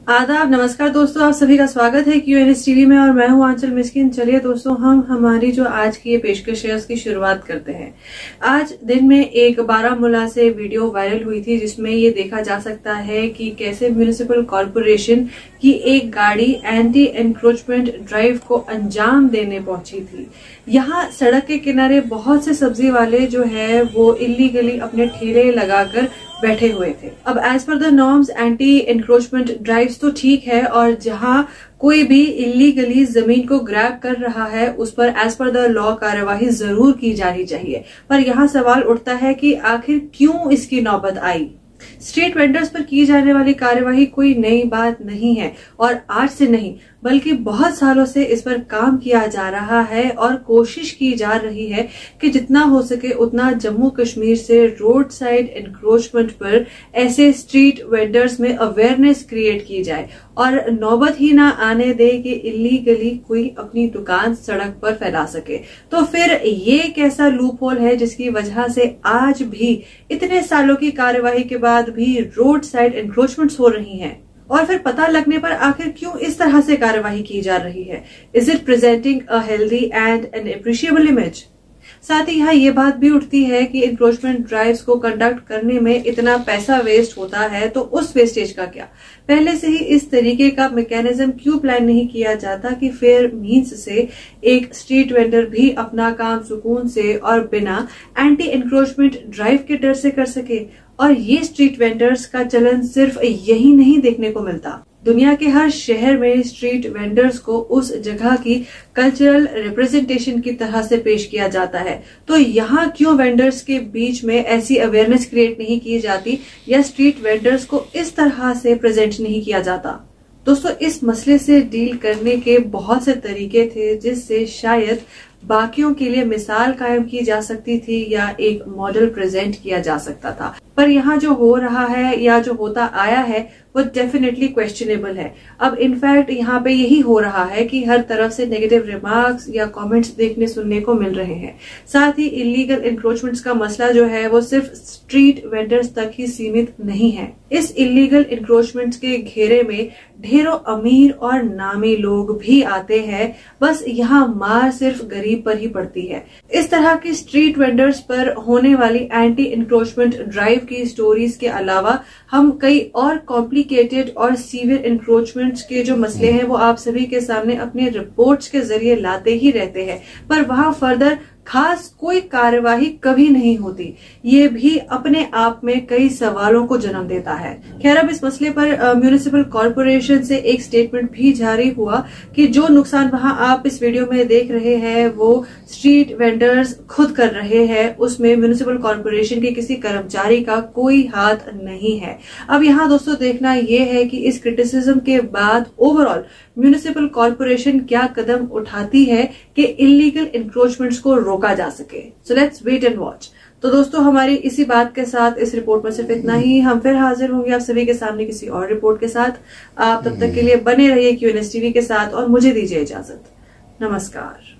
आदाब, नमस्कार दोस्तों, आप सभी का स्वागत है QNS टीवी में और मैं हूं आंचल मिस्किन। चलिए दोस्तों, हम हमारी जो आज की ये पेशकश है उसकी शुरुआत करते हैं। आज दिन में एक बारामूला से वीडियो वायरल हुई थी जिसमें ये देखा जा सकता है कि कैसे म्युनिसिपल कॉर्पोरेशन की एक गाड़ी एंटी एनक्रोचमेंट ड्राइव को अंजाम देने पहुंची थी। यहाँ सड़क के किनारे बहुत से सब्जी वाले जो है वो इलीगली अपने ठेले लगाकर बैठे हुए थे। अब as per the norms anti encroachment drives तो ठीक है, और जहाँ कोई भी इलीगली जमीन को ग्रैब कर रहा है उस पर एज पर द लॉ कार्यवाही जरूर की जानी चाहिए। पर यहाँ सवाल उठता है कि आखिर क्यों इसकी नौबत आई। स्ट्रीट वेंडर्स पर की जाने वाली कार्यवाही कोई नई बात नहीं है और आज से नहीं बल्कि बहुत सालों से इस पर काम किया जा रहा है और कोशिश की जा रही है कि जितना हो सके उतना जम्मू कश्मीर से रोड साइड एनक्रोचमेंट पर ऐसे स्ट्रीट वेंडर्स में अवेयरनेस क्रिएट की जाए और नौबत ही ना आने दे कि इलीगली कोई अपनी दुकान सड़क पर फैला सके। तो फिर ये कैसा लूप होल है जिसकी वजह से आज भी इतने सालों की कार्यवाही के बाद भी रोड साइड एनक्रोचमेंट्स हो रही हैं? और फिर पता लगने पर आखिर क्यों इस तरह से कार्यवाही की जा रही है? Is it presenting a healthy and an appreciable image? साथ ही यहाँ ये बात भी उठती है कि एनक्रोचमेंट ड्राइव्स को कंडक्ट करने में इतना पैसा वेस्ट होता है तो उस वेस्टेज का क्या? पहले से ही इस तरीके का मैकेनिज्म क्यों प्लान नहीं किया जाता कि फेयर मीन्स से एक स्ट्रीट वेंडर भी अपना काम सुकून से और बिना एंटी एनक्रोचमेंट ड्राइव के डर से कर सके। और ये स्ट्रीट वेंडर्स का चलन सिर्फ यही नहीं देखने को मिलता। दुनिया के हर शहर में स्ट्रीट वेंडर्स को उस जगह की कल्चरल रिप्रेजेंटेशन की तरह से पेश किया जाता है। तो यहाँ क्यों वेंडर्स के बीच में ऐसी अवेयरनेस क्रिएट नहीं की जाती या स्ट्रीट वेंडर्स को इस तरह से प्रेजेंट नहीं किया जाता? दोस्तों, इस मसले से डील करने के बहुत से तरीके थे जिससे शायद बाकियों के लिए मिसाल कायम की जा सकती थी या एक मॉडल प्रेजेंट किया जा सकता था। पर यहाँ जो हो रहा है या जो होता आया है वो डेफिनेटली क्वेश्चनेबल है। अब इनफैक्ट यहाँ पे यही हो रहा है कि हर तरफ से नेगेटिव रिमार्क्स या कमेंट्स देखने सुनने को मिल रहे हैं। साथ ही इलीगल एनक्रोचमेंट्स का मसला जो है वो सिर्फ स्ट्रीट वेंडर्स तक ही सीमित नहीं है। इस इलीगल एनक्रोचमेंट्स के घेरे में ढेरों अमीर और नामी लोग भी आते हैं, बस यहाँ मार सिर्फ गरीब पर ही पड़ती है। इस तरह की स्ट्रीट वेंडर्स पर होने वाली एंटी एनक्रोचमेंट ड्राइव की स्टोरीज के अलावा हम कई और कॉम्प्लिकेटेड और सीवियर एनक्रोचमेंट्स के जो मसले हैं वो आप सभी के सामने अपने रिपोर्ट्स के जरिए लाते ही रहते हैं, पर वहां फर्दर खास कोई कार्यवाही कभी नहीं होती। ये भी अपने आप में कई सवालों को जन्म देता है। खैर, अब इस मसले पर म्युनिसिपल कॉर्पोरेशन से एक स्टेटमेंट भी जारी हुआ कि जो नुकसान वहां आप इस वीडियो में देख रहे हैं वो स्ट्रीट वेंडर्स खुद कर रहे हैं, उसमें म्युनिसिपल कॉर्पोरेशन के किसी कर्मचारी का कोई हाथ नहीं है। अब यहाँ दोस्तों देखना यह है कि इस क्रिटिसिज्म के बाद ओवरऑल म्युनिसिपल कॉर्पोरेशन क्या कदम उठाती है कि इलीगल एनक्रोचमेंट्स को रोका जा सके। So let's wait and watch. तो दोस्तों, हमारी इसी बात के साथ इस रिपोर्ट में सिर्फ इतना ही। हम फिर हाजिर होंगे आप सभी के सामने किसी और रिपोर्ट के साथ। आप तब तक के लिए बने रहिए QNS टीवी के साथ और मुझे दीजिए इजाजत। नमस्कार।